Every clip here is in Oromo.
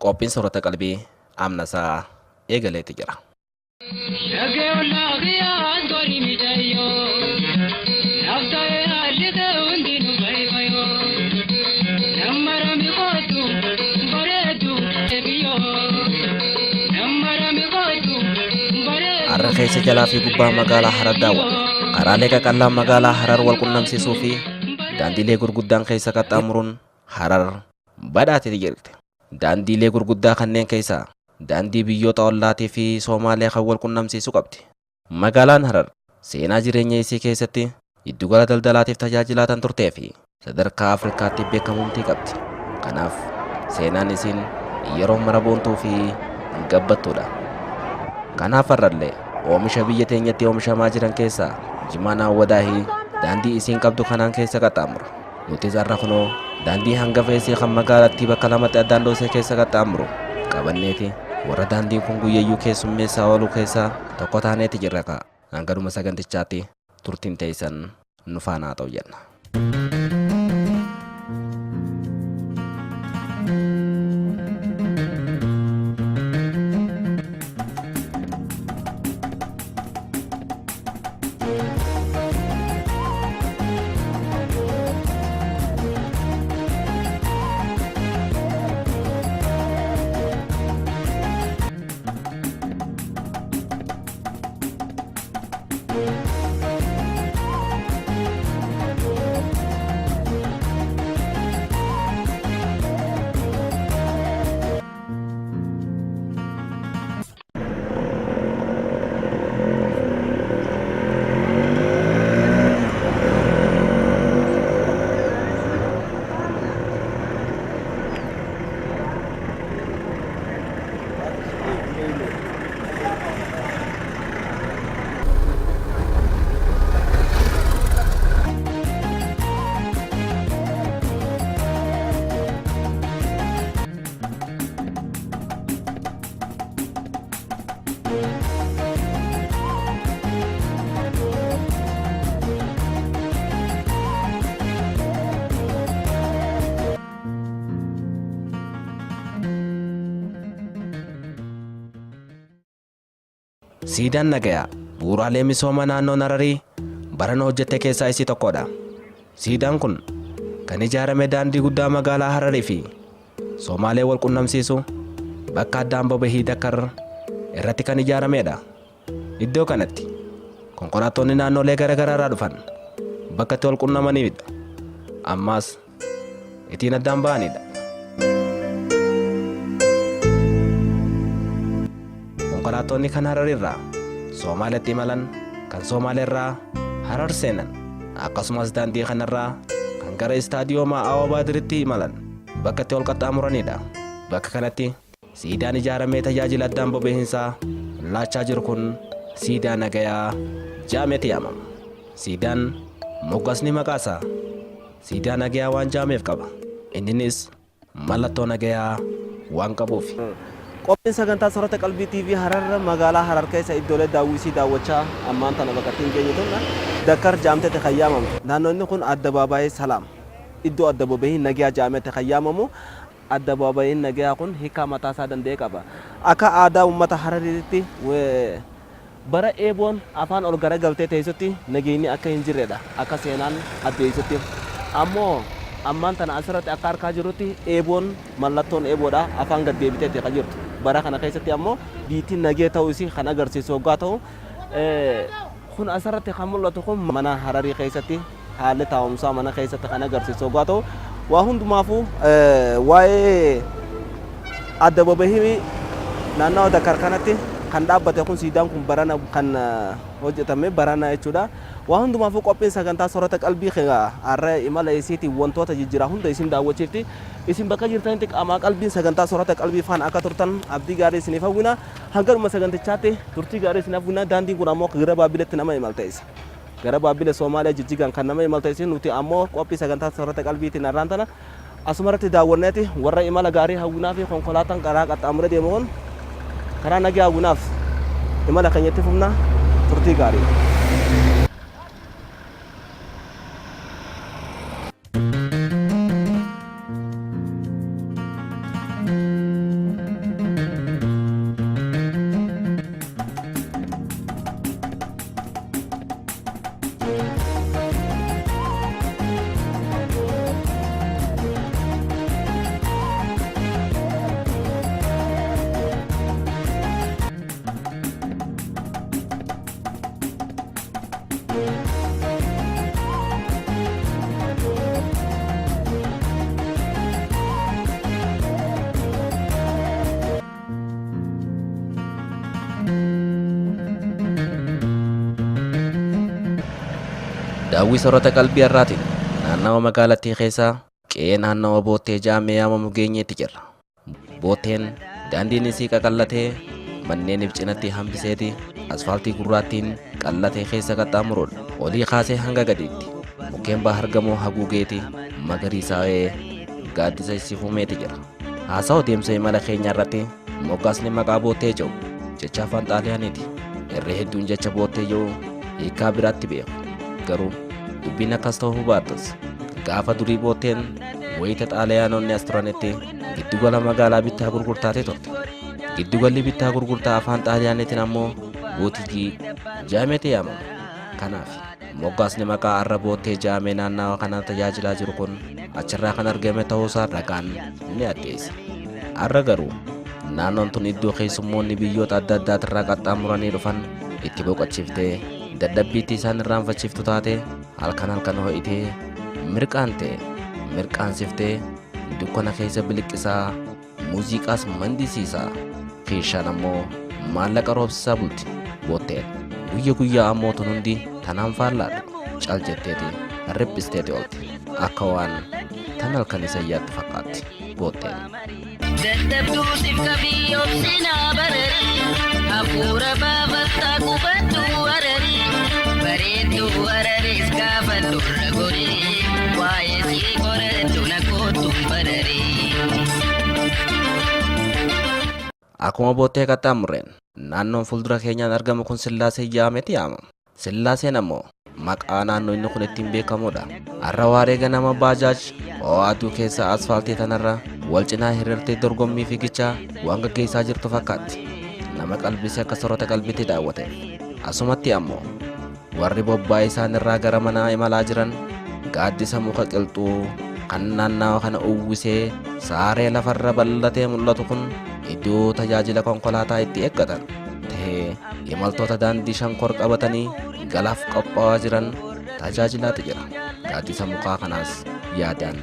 Qophiin soorata qalbii amnasaa eegaleetti jira. Har'a keessa jalaa fi gubbaa magaalaa Harar daawwate. Karaalee qaqallaa magaalaa Harar wal qunnamsiisuu fi daandiilee gurguddaan keessa qaxxaamuruun Harar badhaatee jirti. Daandiilee gurguddaa kanneen keessaa daandii biyyoota ollaatii fi Soomaaliyaa kan wal qunnamsiisu qabdi. Magaalaan Harar seenaa jireenya isii keessatti giddugala daldalaatiif tajaajilaa turtee fi sadarkaa Afrikaatti beekamumtii qabdi. Kanaaf seenaan isiin yeroo mara boontuu fi gabbattuudha. Kanaaf har'allee oomisha biyya teenyatti oomishamaa jiran keessaa Jimaanaa Wadaahii daandii isiin qabdu kanaan keessa qaxxaamura. Nutis har'a kunoo daandii hangafa isii kan magaalattii bakka lamatti addaan dhoosee keessa qaxxaamuru qabanneeti warra daandiin kun guyyayyuu keessummeessaa ooluu keessaa tokko taaneeti jirra ka'a. Hangaduma sagantichaatti turtiin teessan nu faana ta'u jenna. Siidaan nagayaa bu'uuraalee misooma naannoo Hararii barana hojjette keessaa isii tokkodha. Siidaan kun kan ijaarame daandii guddaa magaalaa Hararii fi Somaalee wal qunnamsiisu bakka addaan boba'ii Dakar irratti kan ijaaramedha. Iddoo kanatti konkolaattonni naannolee garaagaraa irraa dhufan bakka itti wal qunnamanidha. Ammas ittiin addaan ba'anidha. Konkolaattonni kan Harar irraa Somaaleetti imalan kan Somaalee irraa Harar seenan akkasumas daandii kanarraa kan gara istaadiyooma Awaabadiritti imalan bakka itti wal qaxxaamuranidha. Bakka kanatti siidaan ijaaramee tajaajila addaan bobeessaa laachaa jiru kun siidaa nagayaa jaameeti yaamama. Siidaan moggaasni maqaasaa siidaa nagayaa waan jaameef qaba. Innis mallattoo nagayaa waan qabuuf. Qophiin sagantaa soorata qalbii TV Harar magaalaa Harar keessa iddoolee daawwisii daawwachaa ammaan tana bakka ittiin geenye tonna Dakar jaamtete kayyaamamu. Naannoonni kun addabaabaayii Salaam iddoo addabaabaayii nagayaa jaamete kayyaamamu. Addabaabaayii nagayaa kun hiikaa mataa isaa danda'e qaba. Akka aadaa uummata Harariitti bara eeboon afaan ol garagaltee teessutti nageenyi akka hin jirredha. Akka seenaan addeessutti ammoo ammaan tana asirratti akka argaa jirrutti eeboon mallattoon eeboodha afaan gad deebiteetti kan jirtu. Bara kana keessatti ammoo biitiin nagee ta'uu isii kan agarsiisu waggaa ta'u kun asirratti kan mul'atu kun mana Hararii keessatti haalli taa'umsaa mana keessatti kan agarsiisu waggaa ta'u waa hundumaafuu waa'ee addabaabaayii naannawaa Dakar kanatti kan dhaabbate kun siidaan kun barana kan hojjetame barana jechuudha. Waa hundumaafuu qophiin sagantaa soorata qalbii har'a imala isiitiin wantoota jijjiiraa hunda isin daawwachiifti. Isin bakka jirtanitti qaamaa qalbiin sagantaa soorata qalbii faana akka turtan abdii gaarii isiniif hawwina. Hangaruma sagantichaatti turtii gaarii isiniif hawwina. Daandiin kun ammoo gara Baabileetti nama imalteessa. Gara Baabile Soomaaliyaa Jijjigaan kan nama imalteessa nuti ammoo qophii sagantaa soorata qalbiitiin har'aan tana asumarratti daawwanneeti warra imala gaarii hawwinaa fi konkolaataan karaa qaxxaamuree deemuun karaa nagaa hawwinaaf imala keenyatti fufna turtii gaarii. Daawwii soorata qalbii har'aatiin naannawa magaalattii keessaa qe'ee naannawa boottee jaamee yaamamu geenyeetti jirra. Bootteen daandiin isii qaqallatee manneeniif cinatti hambiseeti asfaaltii gurraattiin qallatee keessa qaxxaamurudha. Olii kaasee hanga gadiitti mukkeen bahar gamoo haguugeeti magariisaa'ee gaaddisa isifumeeti jira. Haasa'u deemsa imala keenya irratti moggaasni maqaa boottee jedhu jecha afaan xaaliyaaniiti. Irree hedduun jecha boottee jedhu hiikaa biraatti beeku. Garuu dubbiin akkas ta'uu baattus gaafa durii bootteen wayita xaaliyaanonni as turanitti giddugala magaalaa bittaa gurgurtaatee turte. Giddugalli bittaa gurgurtaa afaan xaaliyaaniitiin ammoo buutikii jaameetti yaamama. Kanaaf moggaasni maqaa har'a boottee jaamee naannawa kana tajaajilaa jiru kun achirraa kan argame ta'uusaa ragaan ni addeessa. Har'a garuu naannoon tun iddoo keessummoonni biyyoota adda addaatirraa qaxxaamuranii dhufan itti boqochiiftee dadhabbiitti isaan irraanfachiiftu taate halkan ho'itee mirqaansiftee dukkana keessa biliqqisaa muuziqaas mandisiisaa keessaan ammoo maallaqa roobsisaa bulti. Bootteen guyyaa ammoo tun hundi tanaan faallaadha cal jetteeti riphisteeti oolti akka waan tan halkan isa yaaddu fakkaatti bootteen. Dadhabduutiif qabii obsinaa bararii hafuura baafattaa qubaddu wararii bareedduu wararees gaafa durra gorii waa'ee sii qorattu na kootuun bararii. Akkuma boottee qaxxaamurreen naannoon fuuldura keenyaan argamu kun Sillaasee jedhameeti yaamama. Sillaaseen ammoo maqaa naannoo inni kun ittiin beekamudha. Har'a waaree ganama baajaaj ho'aaduu keessa asfaaltii tanarra wal cinaa hiriirtee dorgommii fiigichaa waan gaggeessaa jirtu fakkaatti. Nama qalbisee akka soorata qalbiitti daawwateef. Asumatti ammoo warri bobbaa isaan irraa gara manaa imalaa jiran gaaddisa muka qilxuu kan naannawa kana uwwisee saaree lafarra bal'atee mul'atu kun iddoo tajaajila konkolaataa itti eeggatan ta'ee imaltoota daandii shankor qabatanii galaaf qophaa'aa jiran tajaajilaatu jira. Gaaddisa mukaa kanaas yaadaan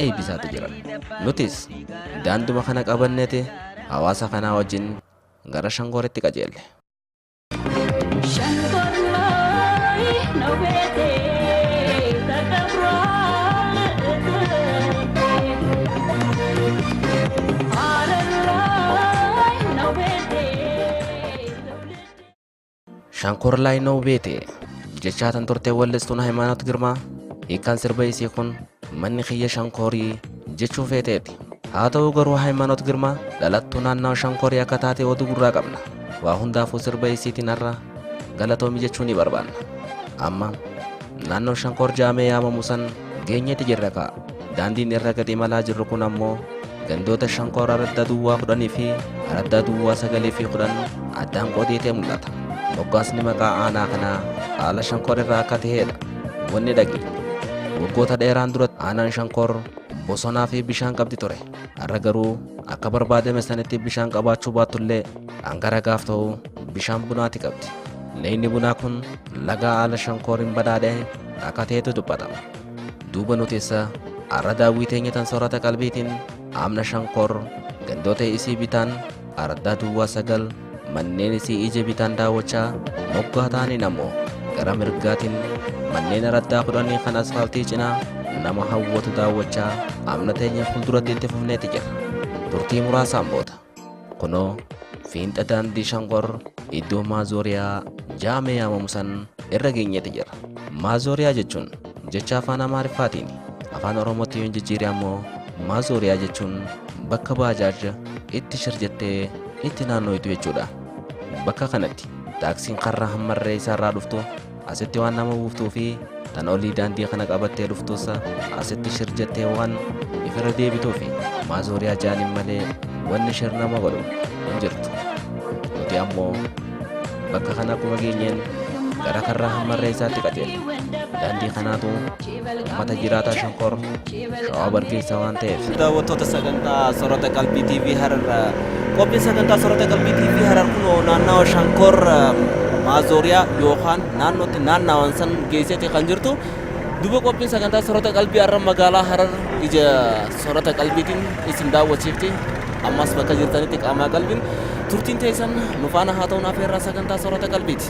eebbisaatu jiran. Nutis daanduma kana qabanneeti hawaasa kanaa wajjin gara Shankoritti qajeelle. Shankor laay noo beete jechaatan turtee wallistuun Hayimaanoot Girmaa hiikaan sirba isii kun manni kiyya Shankorii jechuu feeteeti. Haa ta'u garuu Hayimaanoot Girmaa dhalattuu naannawa Shankorii akka taate oduu gurraa qabna. Waa hundaafuu sirba isiitiin har'a galatoomi jechuu ni barbaanna. Amma naannoo Shankor jaamee yaamamu san geenyeeti jirra ka'a. Daandiin irra gadi imalaa jirru kun ammoo gandoota Shankor araddaa duwwaa 10 fi araddaa duwwaa 9 fi 10 addaan qoodee mul'ata. Moggaasni maqaa aanaa kanaa haala Shankor irraa akka ta'edha. Wanni dhagi waggoota dheeraan dura aanaan Shankor bosonaa fi bishaan qabdi ture. Har'a garuu akka barbaadame sanitti bishaan qabaachuu baattullee hangara gaaf ta'u bishaan bunaati qabdi. Leenni bunaa kun laga haala Shankoriin badhaadhee akka ta'etu dubbatama. Duuba nuteessa har'a daawwii teenya tan soorata qalbiitiin amna Shankor gandoota isii bitaan araddaa duwwaa 9 manneen isii ija bitaan daawwachaa moggaa ta'aniin ammoo gara mirgaatiin manneen araddaa kudhanii kan asfaaltii cinaa nama hawwatu daawwachaa amna teenya fuulduratti itti fufneeti jira. Turtii muraasaan booda kunoo fiinxa daandii Shankor iddoo maazooriyaa jaamee yaamamu san irra geenyeeti jira. Maazooriyaa jechuun jecha afaan Amaariffaatiin afaan Oromootti yoo jijjiire ammoo maazooriyaa jechuun bakka baajaaja itti shirjettee itti naannoo'itu jechuudha. Bakka kanatti taaksiin karra hammarree isaarraa dhuftu asitti waan nama buuftuu fi tan olii daandii kana qabattee dhuftus asitti shirjettee waan ifirra deebituu fi maazooriyaa jaaniin malee wanni shir nama godhu hin jirtu. Nuti ammoo bakka kana akkuma geenyeen gara karra hammarree isaatti qajeelle. Daandii kanaatu uummata jiraataa Shankor shawaa barkeessa waan ta'eef. Daawwattoota sagantaa Soorata Qalbii TV Harar qophiin sagantaa Soorata Qalbii TV Harar kunoo naannawa Shankor maazooriyaa yookaan naannootti naannawan san geesseeti kan jirtu. Duuba qophiin sagantaa Soorata Qalbii har'a magaalaa Harar ija Soorata Qalbiitiin isin daawwachiifti. Ammas bakka jirtanitti qaamaa qalbiin turtiin teessan nu faana haa ta'uun afeerraa sagantaa Soorata Qalbiiti.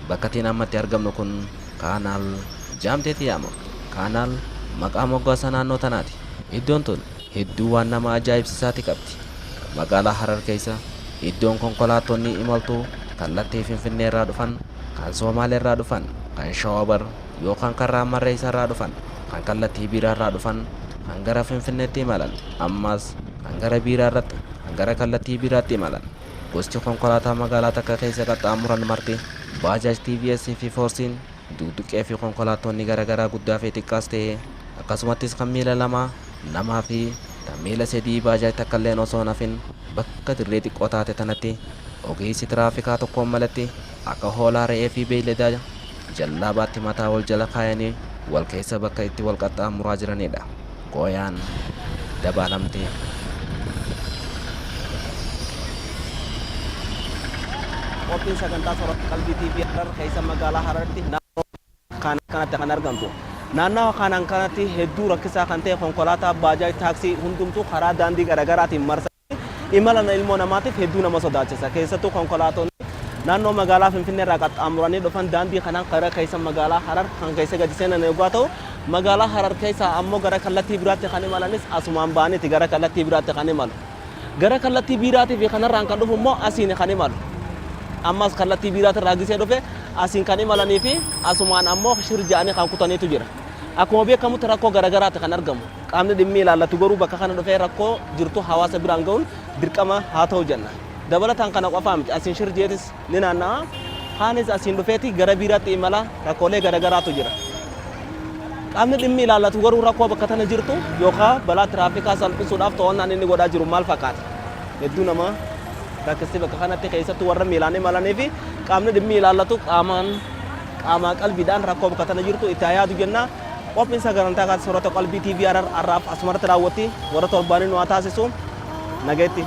Bakka tiin ammatti argamnu kun kaanaal jaamteeti yaama. Kaanaal maqaa moggaasa naannoo tanaati. Iddoon tun hedduu waan nama ajaa'ibsiisaati qabdi. Magaalaa Harar keessa iddoon konkolaattonni imaltuu kallattii Finfinnee irraa dhufan, kan Soomaalee irraa dhufan, kan Shawabar yookaan karra hammarree isaarraa dhufan, kan kallattii biiraa irraa dhufan, kan gara Finfinneetti imalan, ammas kan gara biiraa irratti, kan gara kallattii biiraatti imalan. Gosti konkolaataa magaalaa takka keessa qaxxaamuran marti Bajaj TVS fi Forsiin dugduqqee fi konkolaattonni garaagaraa guddaa fi xiqqaas ta'e akkasumattis kan miila lama namaa fi kan miila sadii Bajaj takka illee osoo hin hafin bakka dirree xiqqoo taate tanatti ogeessi tiraafikaa tokkoon malatti akka hoolaa re'ee fi beeyladaa jallaabaatti mataa wal jala kaayanii wal keessa bakka itti wal qaxxaamuraa jiranidha. Gooyaan dabalamtee qophiin sagantaa Soorata Qalbii TV Harar keessa magaalaa Hararitti naannoo kanatti kan argamtu. Naannoo kanatti hedduu rakkisaa kan ta'e konkolaataa Bajaj taaksii hundumtuu karaa daandii garaagaraatiin marsanii imala ilmoo namaatiif hedduu nama sodaachisa. Keessattuu konkolaattonni naannoo magaalaa Finfinnee irraa qaxxaamuranii dhufan daandii kanaan karaa keessa magaalaa Harar kan keessa gadi seenan yoo ta'u, magaalaa Harar keessa ammoo gara kallattii biraatti kan imalanis asumaan ba'aniiti gara kallattii biraatti kan imalu. Gara kallattii biraatti fi kanarraan kan dhufu immoo asiin kan imalu. Ammas kallattii biraatti irraa gisee dhufe asiin kan imalanii fi asumaan ammoo shirjaanii kan kutaniitu jira. Akkuma beekamutti rakkoo garaagaraatti kan argamu. Qaamni dhimmi ilaallatu garuu bakka kana dhufee rakkoo jirtu hawaasa biraan ga'uun dirqama haa ta'u jenna. Dabalataan kana qofaa miti asiin shirjeetis ni naanna'a. Haanis asiin dhufeeti gara biraatti imala rakkoolee garaagaraatu jira. Qaamni dhimmi ilaallatu garuu rakkoo bakka tana jirtu yookaan balaa tiraafikaa salphisuudhaaf to'annaan inni godhaa jiru maal fakkaata? Hedduu nama rakkisee bakka kanatti keessattuu warra miilaan imalanii fi qaamni dhimmi ilaallatu qaamaa qalbiidhaan rakkoo bakka tana jirtu itti yaadu jenna. Qophiin sagantaa kan Soorata Qalbii TV Harar har'aaf asumarratti raawwatti warra torbaanii nu haa taasisu. Nageetti.